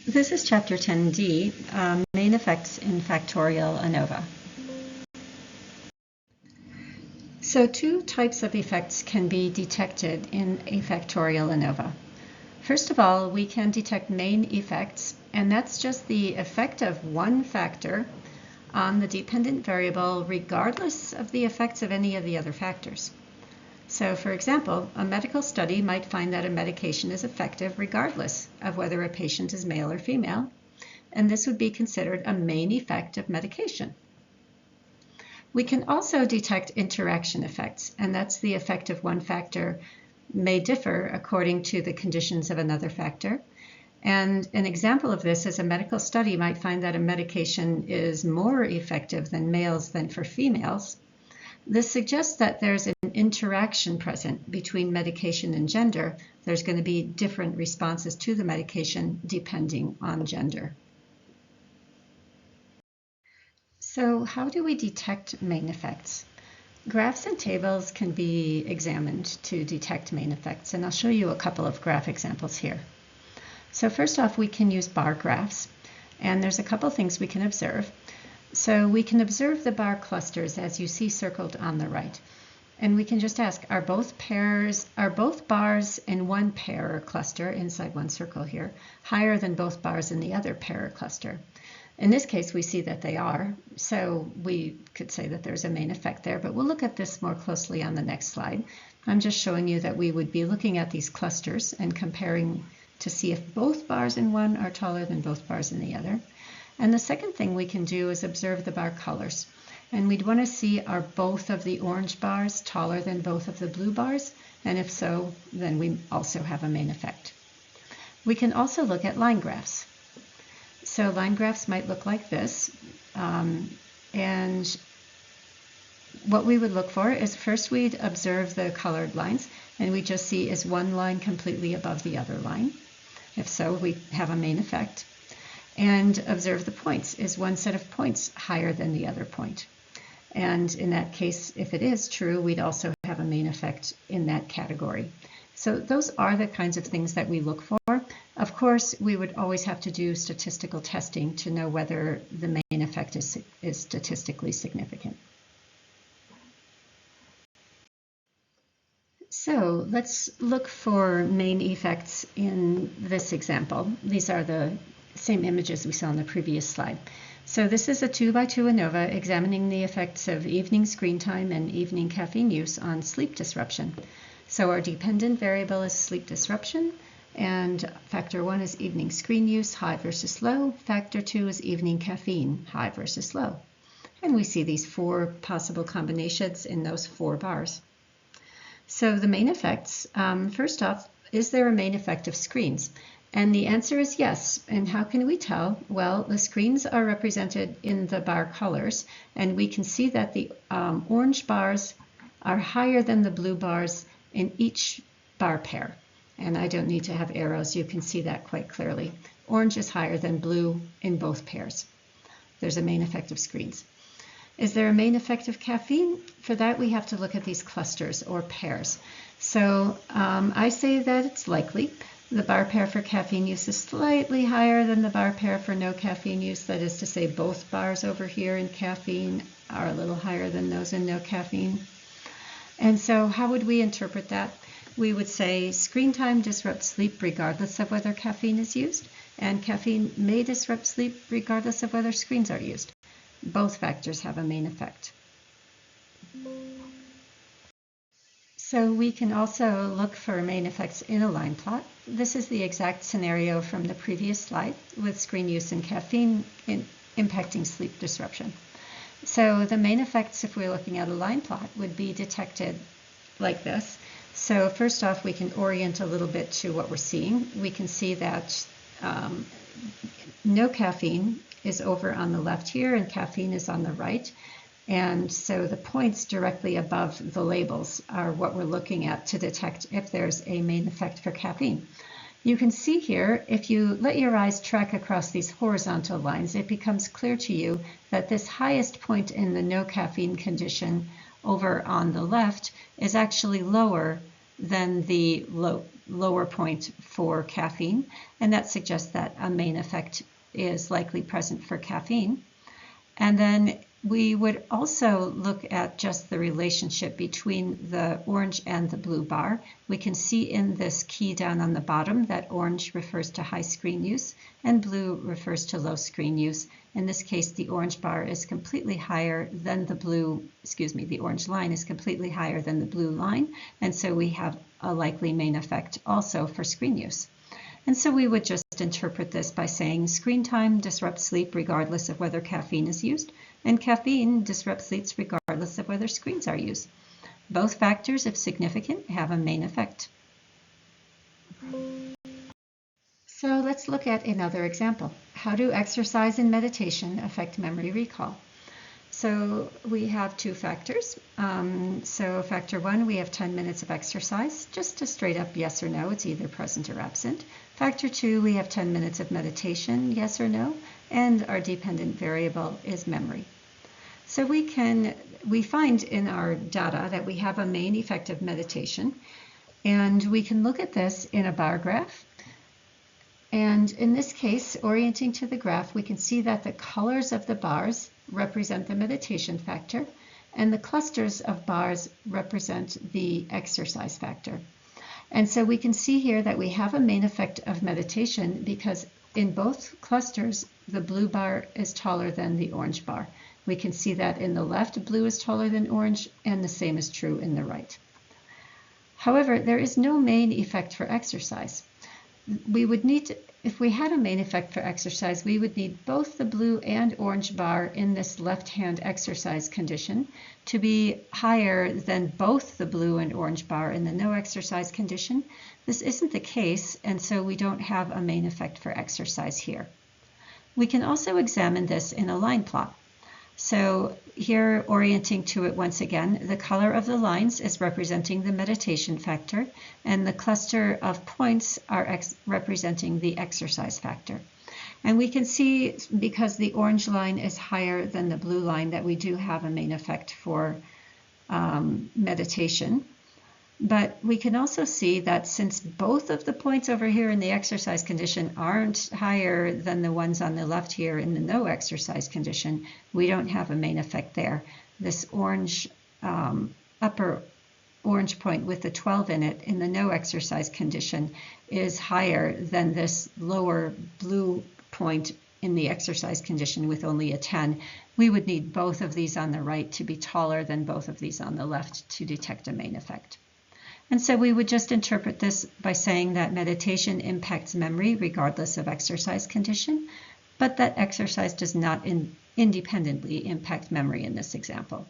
This is Chapter 10D, Main Effects in Factorial ANOVA. So two types of effects can be detected in a factorial ANOVA. First of all, we can detect main effects, and that's just the effect of one factor on the dependent variable regardless of the effects of any of the other factors. So, for example, a medical study might find that a medication is effective regardless of whether a patient is male or female, and this would be considered a main effect of medication. We can also detect interaction effects, and that's the effect of one factor may differ according to the conditions of another factor. And an example of this is a medical study might find that a medication is more effective than males than for females. This suggests that there's an interaction present between medication and gender. There's going to be different responses to the medication depending on gender. So how do we detect main effects? Graphs and tables can be examined to detect main effects, and I'll show you a couple of graph examples here. So first off, we can use bar graphs, and there's a couple things we can observe. So we can observe the bar clusters as you see circled on the right. And we can just ask, are both bars in one pair or cluster inside one circle here higher than both bars in the other pair or cluster? In this case, we see that they are, so we could say that there's a main effect there, but we'll look at this more closely on the next slide. I'm just showing you that we would be looking at these clusters and comparing to see if both bars in one are taller than both bars in the other. And the second thing we can do is observe the bar colors. And we'd want to see, are both of the orange bars taller than both of the blue bars? And if so, then we also have a main effect. We can also look at line graphs. So line graphs might look like this. And what we would look for is first we'd observe the colored lines, and we just see, is one line completely above the other line? If so, we have a main effect. And observe the points. Is one set of points higher than the other point? And in that case, if it is true, we'd also have a main effect in that category. So those are the kinds of things that we look for. Of course, we would always have to do statistical testing to know whether the main effect is statistically significant. So let's look for main effects in this example. These are the same images we saw in the previous slide. So this is a 2x2 ANOVA examining the effects of evening screen time and evening caffeine use on sleep disruption. So our dependent variable is sleep disruption, and factor 1 is evening screen use, high versus low. Factor 2 is evening caffeine, high versus low. And we see these four possible combinations in those four bars. So the main effects, first off, is there a main effect of screens? And the answer is yes. And how can we tell? Well, the screens are represented in the bar colors, and we can see that the orange bars are higher than the blue bars in each bar pair. And I don't need to have arrows. You can see that quite clearly. Orange is higher than blue in both pairs. There's a main effect of screens. Is there a main effect of caffeine? For that, we have to look at these clusters or pairs. So I say that it's likely. The bar pair for caffeine use is slightly higher than the bar pair for no caffeine use. That is to say, both bars over here in caffeine are a little higher than those in no caffeine. And so how would we interpret that? We would say screen time disrupts sleep regardless of whether caffeine is used, and caffeine may disrupt sleep regardless of whether screens are used. Both factors have a main effect. So we can also look for main effects in a line plot. This is the exact scenario from the previous slide with screen use and caffeine impacting sleep disruption. So the main effects, if we're looking at a line plot, would be detected like this. So first off, we can orient a little bit to what we're seeing. We can see that no caffeine is over on the left here and caffeine is on the right. And so the points directly above the labels are what we're looking at to detect if there's a main effect for caffeine. You can see here, if you let your eyes track across these horizontal lines, it becomes clear to you that this highest point in the no caffeine condition over on the left is actually lower than the lower point for caffeine, and that suggests that a main effect is likely present for caffeine. And then we would also look at just the relationship between the orange and the blue bar. We can see in this key down on the bottom that orange refers to high screen use and blue refers to low screen use. In this case, the orange bar is completely higher than the the orange line is completely higher than the blue line. And so we have a likely main effect also for screen use. And so we would just interpret this by saying screen time disrupts sleep regardless of whether caffeine is used, and caffeine disrupts sleep regardless of whether screens are used. Both factors, if significant, have a main effect. So let's look at another example. How do exercise and meditation affect memory recall? So we have two factors. So factor one, we have 10 minutes of exercise, just a straight up yes or no, it's either present or absent. Factor two, we have 10 minutes of meditation, yes or no, and our dependent variable is memory. So we find in our data that we have a main effect of meditation, and we can look at this in a bar graph. And in this case, orienting to the graph, we can see that the colors of the bars represent the meditation factor, and the clusters of bars represent the exercise factor. And so we can see here that we have a main effect of meditation because in both clusters, the blue bar is taller than the orange bar. We can see that in the left, blue is taller than orange, and the same is true in the right. However, there is no main effect for exercise. We would need, if we had a main effect for exercise, we would need both the blue and orange bar in this left-hand exercise condition to be higher than both the blue and orange bar in the no exercise condition. This isn't the case, and so we don't have a main effect for exercise here. We can also examine this in a line plot. So here, orienting to it once again, the color of the lines is representing the meditation factor, and the cluster of points are representing the exercise factor. And we can see, because the orange line is higher than the blue line, that we do have a main effect for meditation. But we can also see that since both of the points over here in the exercise condition aren't higher than the ones on the left here in the no exercise condition, we don't have a main effect there. This orange, upper orange point with the 12 in it in the no exercise condition is higher than this lower blue point in the exercise condition with only a 10. We would need both of these on the right to be taller than both of these on the left to detect a main effect. And so we would just interpret this by saying that meditation impacts memory regardless of exercise condition, but that exercise does not independently impact memory in this example.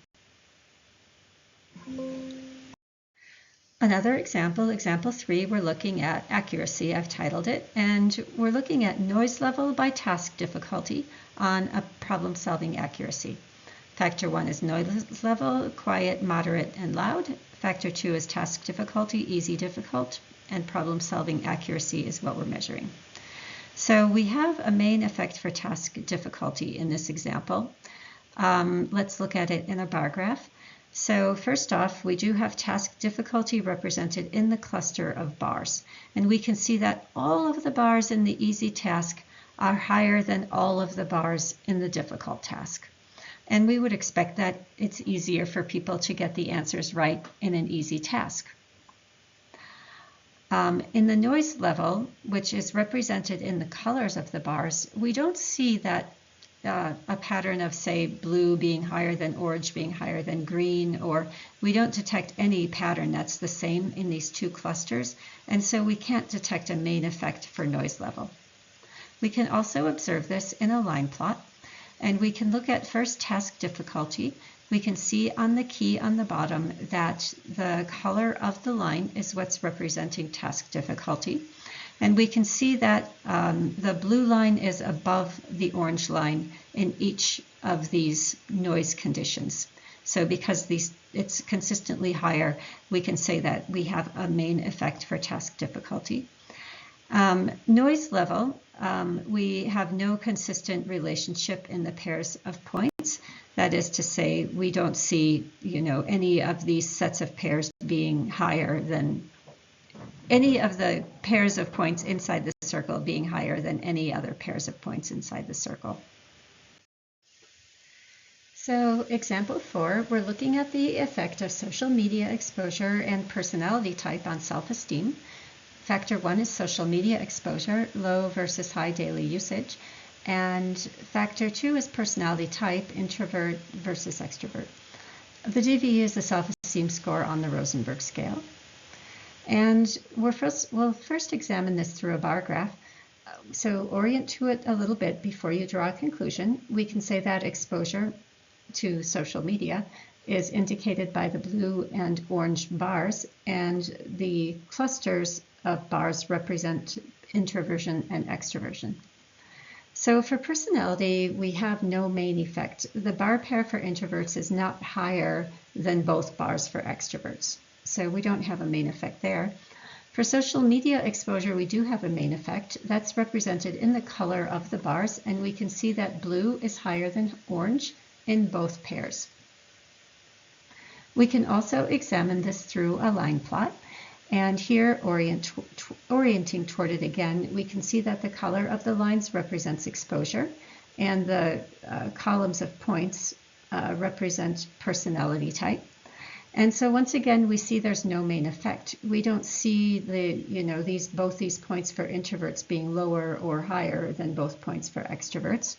Another example, example 3, we're looking at accuracy, I've titled it, and we're looking at noise level by task difficulty on a problem-solving accuracy. Factor 1 is noise level, quiet, moderate, and loud. Factor 2 is task difficulty, easy, difficult, and problem-solving accuracy is what we're measuring. So we have a main effect for task difficulty in this example. Let's look at it in a bar graph. So first off, we do have task difficulty represented in the cluster of bars. And we can see that all of the bars in the easy task are higher than all of the bars in the difficult task. And we would expect that it's easier for people to get the answers right in an easy task. In the noise level, which is represented in the colors of the bars, we don't see that a pattern of, say, blue being higher than orange being higher than green, or we don't detect any pattern that's the same in these two clusters, and so we can't detect a main effect for noise level. We can also observe this in a line plot. And we can look at first task difficulty. We can see on the key on the bottom that the color of the line is what's representing task difficulty. And we can see that the blue line is above the orange line in each of these noise conditions. So because it's consistently higher, we can say that we have a main effect for task difficulty. Noise level, we have no consistent relationship in the pairs of points. That is to say, we don't see, any of these sets of pairs being higher than any of the pairs of points inside the circle being higher than any other pairs of points inside the circle. So example 4, we're looking at the effect of social media exposure and personality type on self-esteem. Factor 1 is social media exposure, low versus high daily usage. And factor 2 is personality type, introvert versus extrovert. The DV is the self-esteem score on the Rosenberg scale. And we'll first examine this through a bar graph. So orient to it a little bit before you draw a conclusion. We can say that exposure to social media is indicated by the blue and orange bars, and the clusters of bars represent introversion and extroversion. So for personality, we have no main effect. The bar pair for introverts is not higher than both bars for extroverts. So we don't have a main effect there. For social media exposure, we do have a main effect. That's represented in the color of the bars, and we can see that blue is higher than orange in both pairs. We can also examine this through a line plot. And here, orienting toward it again, we can see that the color of the lines represents exposure, and the columns of points represent personality type. And so once again, we see there's no main effect. We don't see both these points for introverts being lower or higher than both points for extroverts.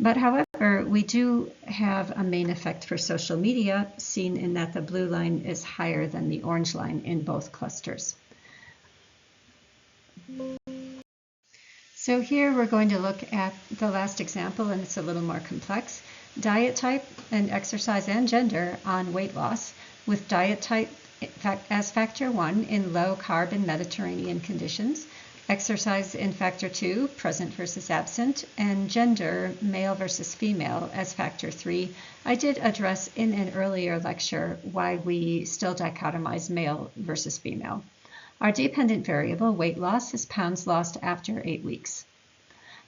But however, we do have a main effect for social media, seen in that the blue line is higher than the orange line in both clusters. So here we're going to look at the last example, and it's a little more complex. Diet type and exercise and gender on weight loss, with diet type as factor 1 in low carb and Mediterranean conditions, exercise in factor 2, present versus absent, and gender, male versus female, as factor 3. I did address in an earlier lecture why we still dichotomize male versus female. Our dependent variable, weight loss, is pounds lost after 8 weeks.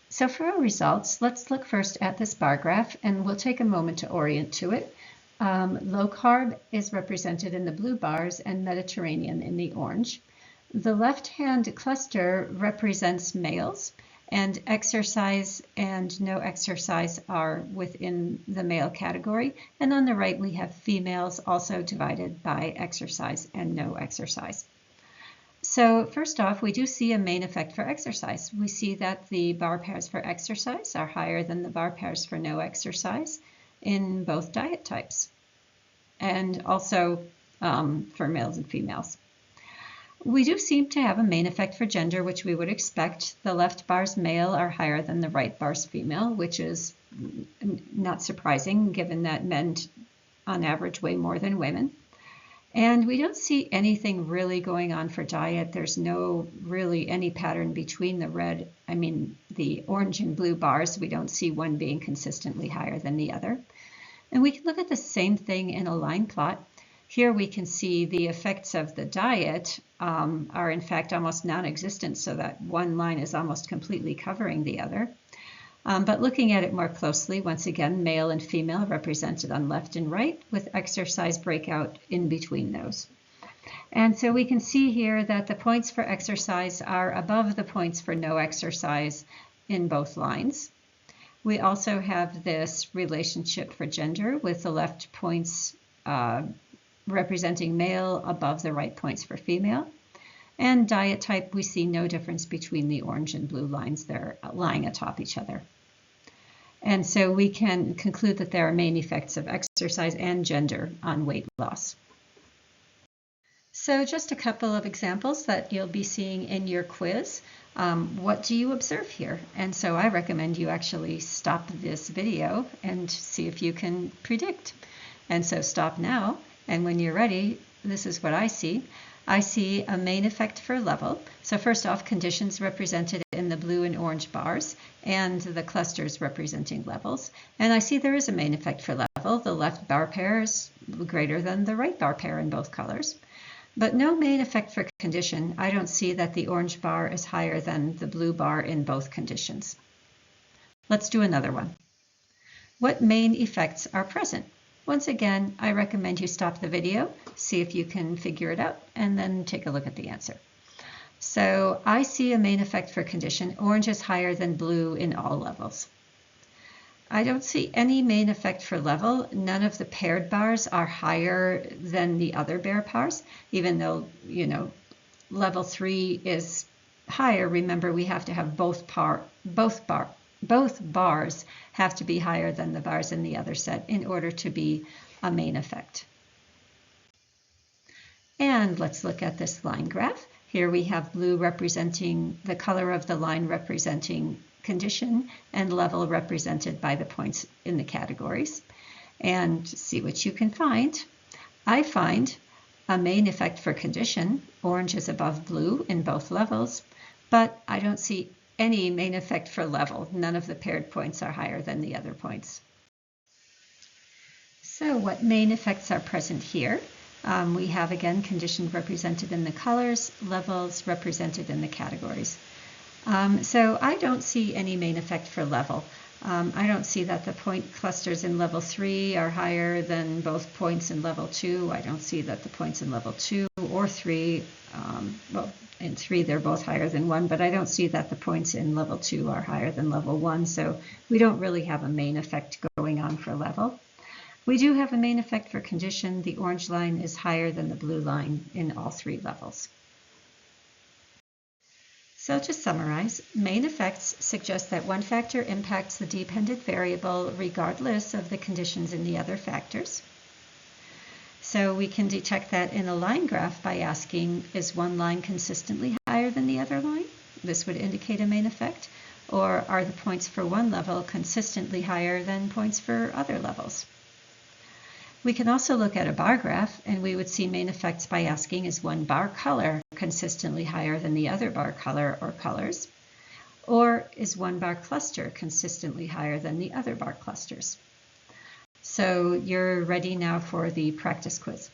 So for our results, let's look first at this bar graph, and we'll take a moment to orient to it. Low carb is represented in the blue bars and Mediterranean in the orange. The left-hand cluster represents males, and exercise and no exercise are within the male category. And on the right, we have females, also divided by exercise and no exercise. So first off, we do see a main effect for exercise. We see that the bar pairs for exercise are higher than the bar pairs for no exercise in both diet types, and also for males and females. We do seem to have a main effect for gender, which we would expect. The left bars male are higher than the right bars female, which is not surprising given that men on average weigh more than women. And we don't see anything really going on for diet. There's no really any pattern between the orange and blue bars. We don't see one being consistently higher than the other. And we can look at the same thing in a line plot. Here we can see the effects of the diet are in fact almost non-existent, so that one line is almost completely covering the other. But looking at it more closely, once again, male and female represented on left and right, with exercise breakout in between those. And so we can see here that the points for exercise are above the points for no exercise in both lines. We also have this relationship for gender, with the left points representing male above the right points for female. And diet type, we see no difference between the orange and blue lines. They're lying atop each other. And so we can conclude that there are main effects of exercise and gender on weight loss. So just a couple of examples that you'll be seeing in your quiz. What do you observe here? And so I recommend you actually stop this video and see if you can predict. And so stop now, and when you're ready, this is what I see. I see a main effect for level. So first off, conditions represented in the blue and orange bars, and the clusters representing levels. And I see there is a main effect for level. The left bar pair is greater than the right bar pair in both colors. But no main effect for condition. I don't see that the orange bar is higher than the blue bar in both conditions. Let's do another one. What main effects are present? Once again, I recommend you stop the video, see if you can figure it out, and then take a look at the answer. So I see a main effect for condition. Orange is higher than blue in all levels. I don't see any main effect for level. None of the paired bars are higher than the other pair bars, even though, level 3 is higher. Remember, we have to have both bars have to be higher than the bars in the other set in order to be a main effect. And let's look at this line graph. Here we have blue representing the color of the line representing condition and level represented by the points in the categories. And see what you can find. I find a main effect for condition. Orange is above blue in both levels, but I don't see any main effect for level. None of the paired points are higher than the other points. So what main effects are present here? We have, again, condition represented in the colors, levels represented in the categories. So I don't see any main effect for level. I don't see that the point clusters in level 3 are higher than both points in level 2. I don't see that the points in level 2 or 3, well, in 3 they're both higher than 1, but I don't see that the points in level 2 are higher than level 1, so we don't really have a main effect going on for level. We do have a main effect for condition. The orange line is higher than the blue line in all 3 levels. So to summarize, main effects suggest that one factor impacts the dependent variable regardless of the conditions in the other factors. So we can detect that in a line graph by asking, is one line consistently higher than the other line? This would indicate a main effect. Or are the points for one level consistently higher than points for other levels? We can also look at a bar graph, and we would see main effects by asking, is one bar color consistently higher than the other bar color or colors? Or is one bar cluster consistently higher than the other bar clusters? So you're ready now for the practice quiz.